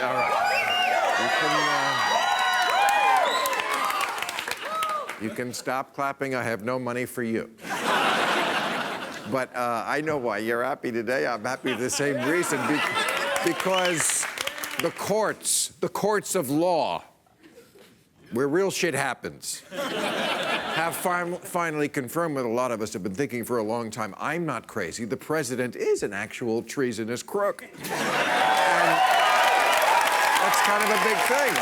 All right. You can stop clapping. I have no money for you. But I know why you're happy today. I'm happy for the same reason. Because the courts of law, where real shit happens, have finally confirmed what a lot of us have been thinking for a long time. I'm not crazy. The president is an actual treasonous crook. And that's kind of a big thing.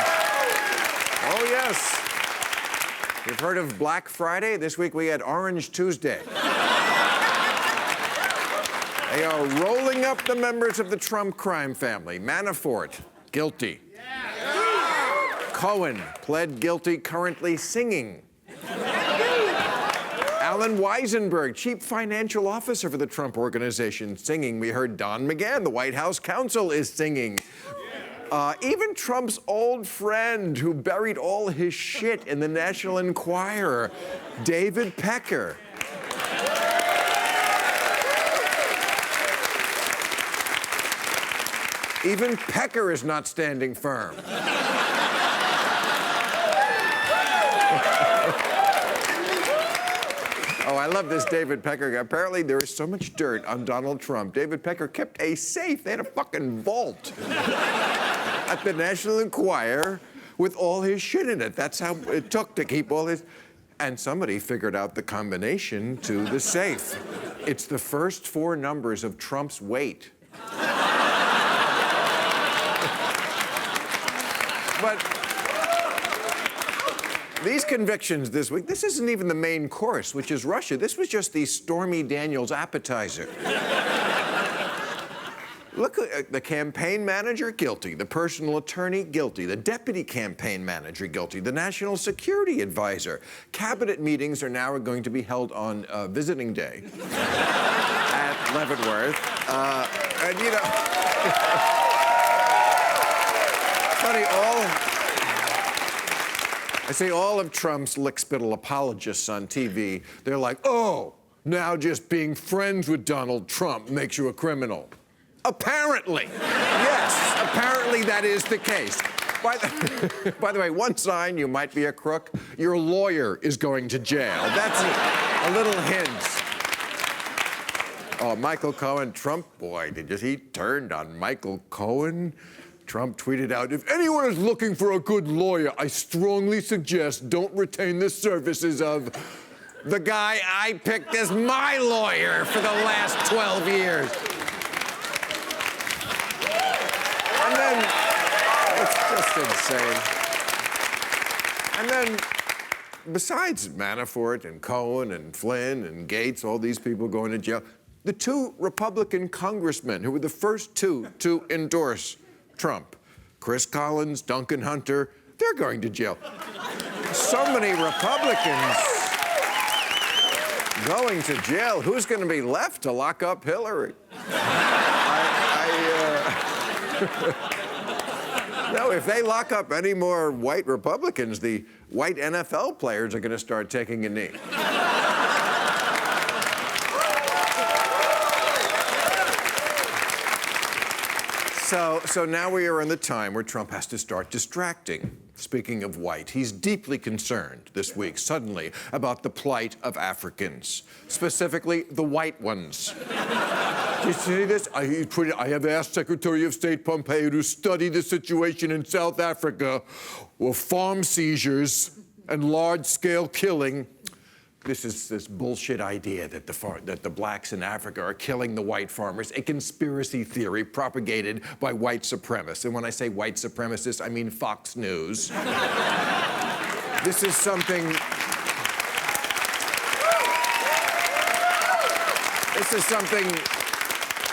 Oh, yes. You've heard of Black Friday? This week we had Orange Tuesday. They are rolling up the members of the Trump crime family. Manafort, guilty. Cohen pled guilty, currently singing. Alan Weisenberg, chief financial officer for the Trump Organization, singing. We heard Don McGahn, the White House counsel, is singing. Even Trump's old friend who buried all his shit in the National Enquirer, David Pecker. Even Pecker is not standing firm. Oh, I love this David Pecker guy. Apparently, there is so much dirt on Donald Trump. David Pecker kept a safe. They had a fucking vault at the National Enquirer with all his shit in it. That's how it took to keep all his... And somebody figured out the combination to the safe. It's the first four numbers of Trump's weight. But these convictions this week, this isn't even the main course, which is Russia. This was just the Stormy Daniels appetizer. Look, the campaign manager, guilty. The personal attorney, guilty. The deputy campaign manager, guilty. The national security advisor. Cabinet meetings are now going to be held on visiting day at Leavenworth. And, you know... Funny, I say all of Trump's lickspittle apologists on TV, they're like, oh, now just being friends with Donald Trump makes you a criminal. Apparently. Yes, apparently that is the case. By the way, one sign you might be a crook, your lawyer is going to jail. That's a little hint. Oh, Michael Cohen, Trump, boy, he turned on Michael Cohen. Trump tweeted out, if anyone is looking for a good lawyer, I strongly suggest don't retain the services of the guy I picked as my lawyer for the last 12 years. And then, it's just insane. And then, besides Manafort and Cohen and Flynn and Gates, all these people going to jail, the two Republican congressmen who were the first two to endorse Trump, Chris Collins, Duncan Hunter, they're going to jail. So many Republicans going to jail. Who's going to be left to lock up Hillary? No, if they lock up any more white Republicans, the white NFL players are going to start taking a knee. So now we are in the time where Trump has to start distracting. Speaking of white, he's deeply concerned this week, suddenly, about the plight of Africans, specifically the white ones. Did you see this? I have asked Secretary of State Pompeo to study the situation in South Africa, where farm seizures and large-scale killing. This is this bullshit idea that the blacks in Africa are killing the white farmers, a conspiracy theory propagated by white supremacists. And when I say white supremacists, I mean Fox News. This is something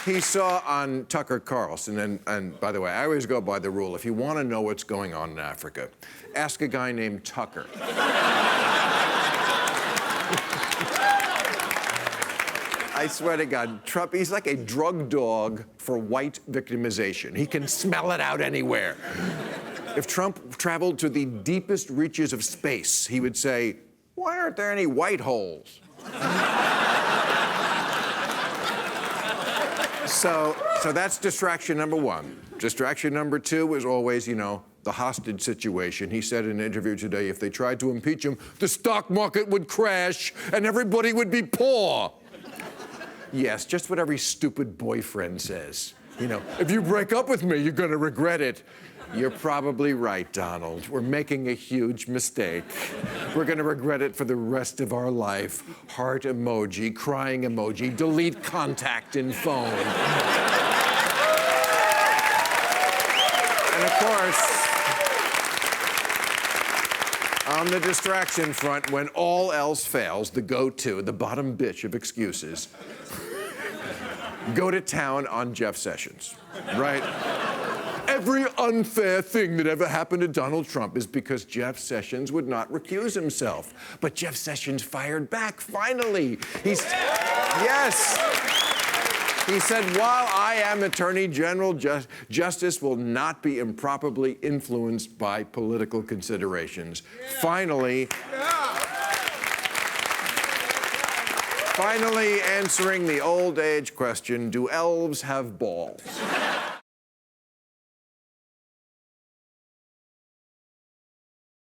he saw on Tucker Carlson. And by the way, I always go by the rule, if you want to know what's going on in Africa, ask a guy named Tucker. I swear to God, Trump, he's like a drug dog for white victimization. He can smell it out anywhere. If Trump traveled to the deepest reaches of space, he would say, why aren't there any white holes? So that's distraction number one. Distraction number 2 is always, the hostage situation. He said in an interview today, if they tried to impeach him, the stock market would crash and everybody would be poor. Yes, just what every stupid boyfriend says. If you break up with me, you're gonna regret it. You're probably right, Donald. We're making a huge mistake. We're gonna regret it for the rest of our life. Heart emoji, crying emoji, delete contact in phone. And of course, on the distraction front, when all else fails, the go-to, the bottom bitch of excuses, go to town on Jeff Sessions, right? Every unfair thing that ever happened to Donald Trump is because Jeff Sessions would not recuse himself. But Jeff Sessions fired back, finally. Yes. He said, while I am Attorney General, justice will not be improperly influenced by political considerations. Finally answering the old age question, do elves have balls?